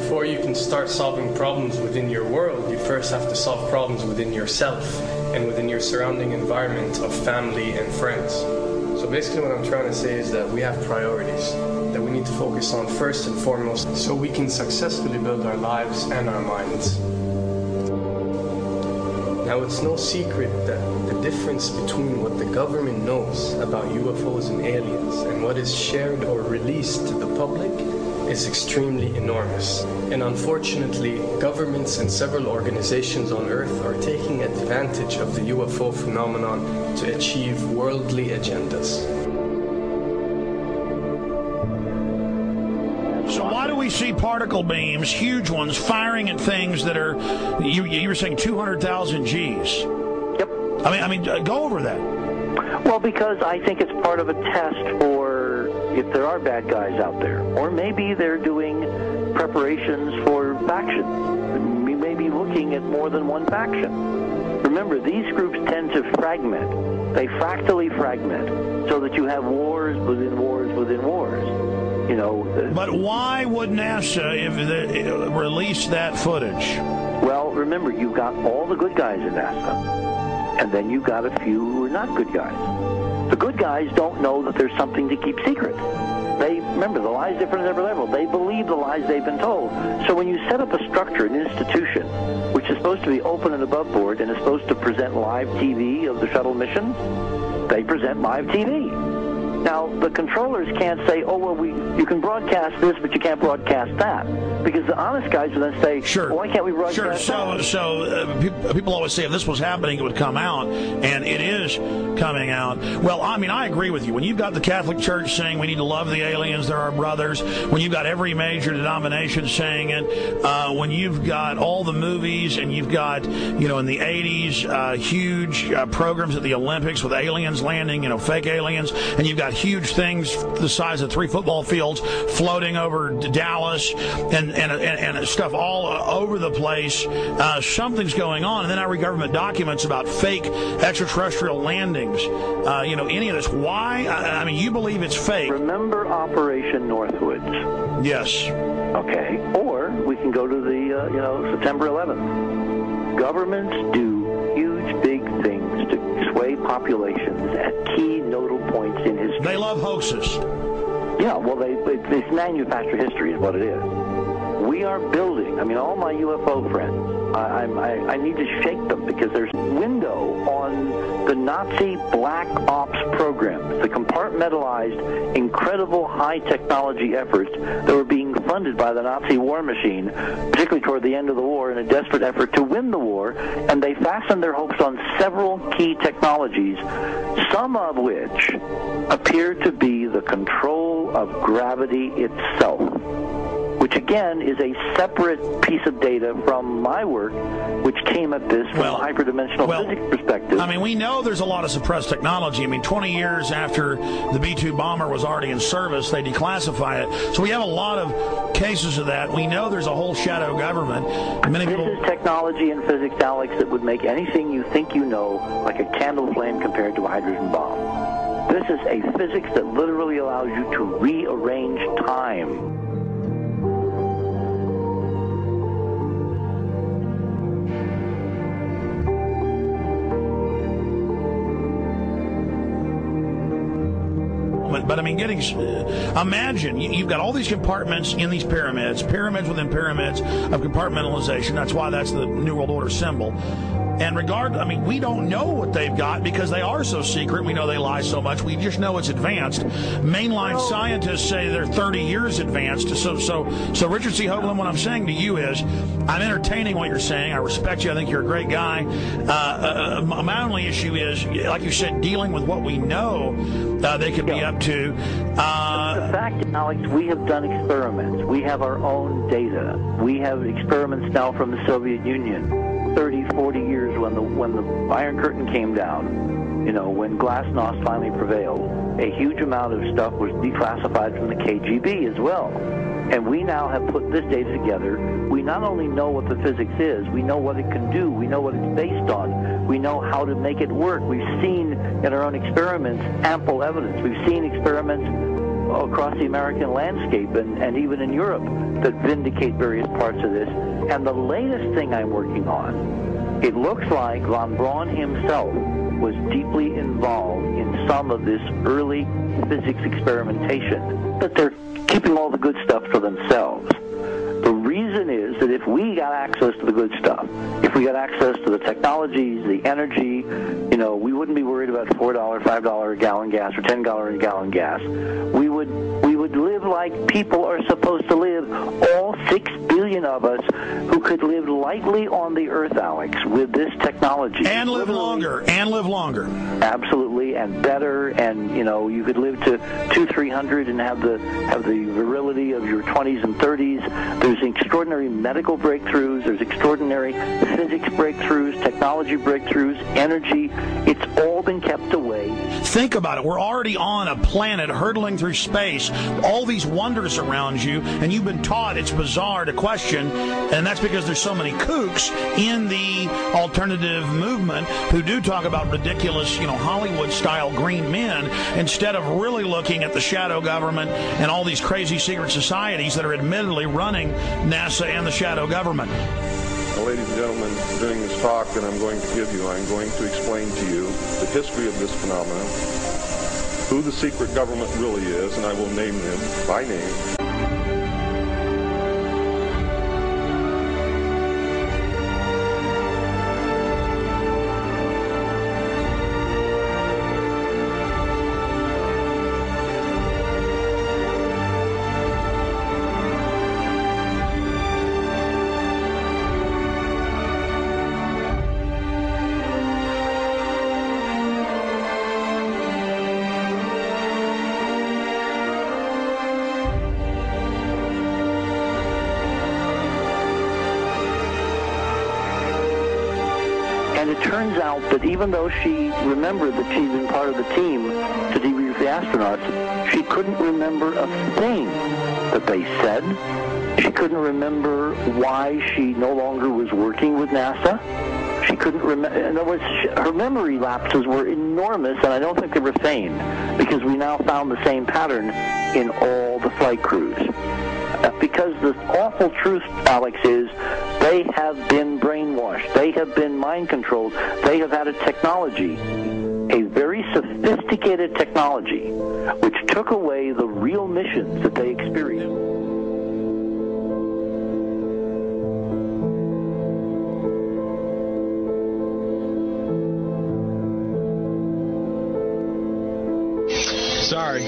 before you can start solving problems within your world, you first have to solve problems within yourself and within your surrounding environment of family and friends. So basically what I'm trying to say is that we have priorities that we need to focus on first and foremost so we can successfully build our lives and our minds. Now, it's no secret that the difference between what the government knows about UFOs and aliens and what is shared or released to the public is extremely enormous. And unfortunately, governments and several organizations on Earth are taking advantage of the UFO phenomenon to achieve worldly agendas. So why do we see particle beams, huge ones, firing at things that are, you were saying 200,000 Gs? Yep. I mean, go over that. Well, because I think it's part of a test for if there are bad guys out there. Or maybe they're doing preparations for factions. We may be looking at more than one faction. Remember, these groups tend to fragment. They fractally fragment so that you have wars within wars within wars. You know, but why would NASA release that footage? Well, remember, you've got all the good guys in NASA, and then you've got a few who are not good guys. The good guys don't know that there's something to keep secret. Remember, the lie's different at every level. They believe the lies they've been told. So when you set up a structure, an institution, which is supposed to be open and above board and is supposed to present live TV of the shuttle mission, they present live TV. Now, the controllers can't say, oh, well, you can broadcast this, but you can't broadcast that. Because the honest guys will then say, sure. Well, why can't we broadcast that? So people always say if this was happening, it would come out, and it is coming out. Well, I mean, I agree with you. When you've got the Catholic Church saying we need to love the aliens, they're our brothers, when you've got every major denomination saying it, when you've got all the movies, and you've got, in the 80s, huge programs at the Olympics with aliens landing, fake aliens, and you've got huge things the size of 3 football fields floating over Dallas and stuff all over the place. Something's going on. And then I read government documents about fake extraterrestrial landings. Any of this. Why? I mean, you believe it's fake. Remember Operation Northwoods? Yes. Okay. Or we can go to the, September 11th. Governments do huge, big things to sway populations at key nodal points in history. They love hoaxes. Yeah, well, it's manufactured history is what it is. We are building, all my UFO friends, I need to shake them because there's a window on the Nazi black ops programs, the compartmentalized, incredible high technology efforts that were being funded by the Nazi war machine, particularly toward the end of the war in a desperate effort to win the war, and they fastened their hopes on several key technologies, some of which appear to be the control of gravity itself, which again is a separate piece of data from my work, which came at this from a hyperdimensional physics perspective. We know there's a lot of suppressed technology. 20 years after the B-2 bomber was already in service, they declassify it. So we have a lot of cases of that. We know there's a whole shadow government. This is technology in physics, Alex, that would make anything you think you know like a candle flame compared to a hydrogen bomb. This is a physics that literally allows you to rearrange time. But imagine you've got all these compartments in these pyramids within pyramids of compartmentalization. That's why that's the New World Order symbol. And we don't know what they've got because they are so secret. We know they lie so much. We just know it's advanced. Mainline scientists say they're 30 years advanced. So Richard C. Hoagland, what I'm saying to you is, I'm entertaining what you're saying. I respect you. I think you're a great guy. My only issue is, like you said, dealing with what we know they could be up to. The fact, Alex, we have done experiments. We have our own data. We have experiments now from the Soviet Union. 30, 40 years when the Iron Curtain came down, when Glasnost finally prevailed, a huge amount of stuff was declassified from the KGB as well. And we now have put this data together. We not only know what the physics is, we know what it can do, we know what it's based on, we know how to make it work. We've seen in our own experiments ample evidence. We've seen experiments across the American landscape and even in Europe that vindicate various parts of this. And the latest thing I'm working on, it looks like von Braun himself was deeply involved in some of this early physics experimentation, but they're keeping all the good stuff for themselves. The reason is that if we got access to the good stuff, if we got access to the technologies, the energy, we wouldn't be worried about $4, $5 a gallon gas or $10 a gallon gas. We would live like people are supposed to live, all 6 billion of us who could live lightly on the earth, Alex, with this technology. And live longer. Absolutely, and better, and you could live to 200-300 and have the virility of your 20s and 30s. There's extraordinary medical breakthroughs, there's extraordinary physics breakthroughs, technology breakthroughs, energy. It's all been kept away. Think about it. We're already on a planet hurtling through space, all these wonders around you, and you've been taught it's bizarre to question, and that's because there's so many kooks in the alternative movement who do talk about ridiculous, Hollywood-style green men, instead of really looking at the shadow government and all these crazy secret societies that are admittedly running NASA and the shadow government. Now, ladies and gentlemen, during this talk that I'm going to give you, I'm going to explain to you the history of this phenomenon, who the secret government really is, and I will name them by name. And it turns out that even though she remembered that she'd been part of the team to debrief the astronauts, she couldn't remember a thing that they said. She couldn't remember why she no longer was working with NASA. She couldn't remember. In other words, her memory lapses were enormous, and I don't think they were feigned, because we now found the same pattern in all the flight crews. Because the awful truth, Alex, is they have been brainwashed. They have been mind controlled. They have had a technology, a very sophisticated technology, which took away the real missions that they experienced. Sorry.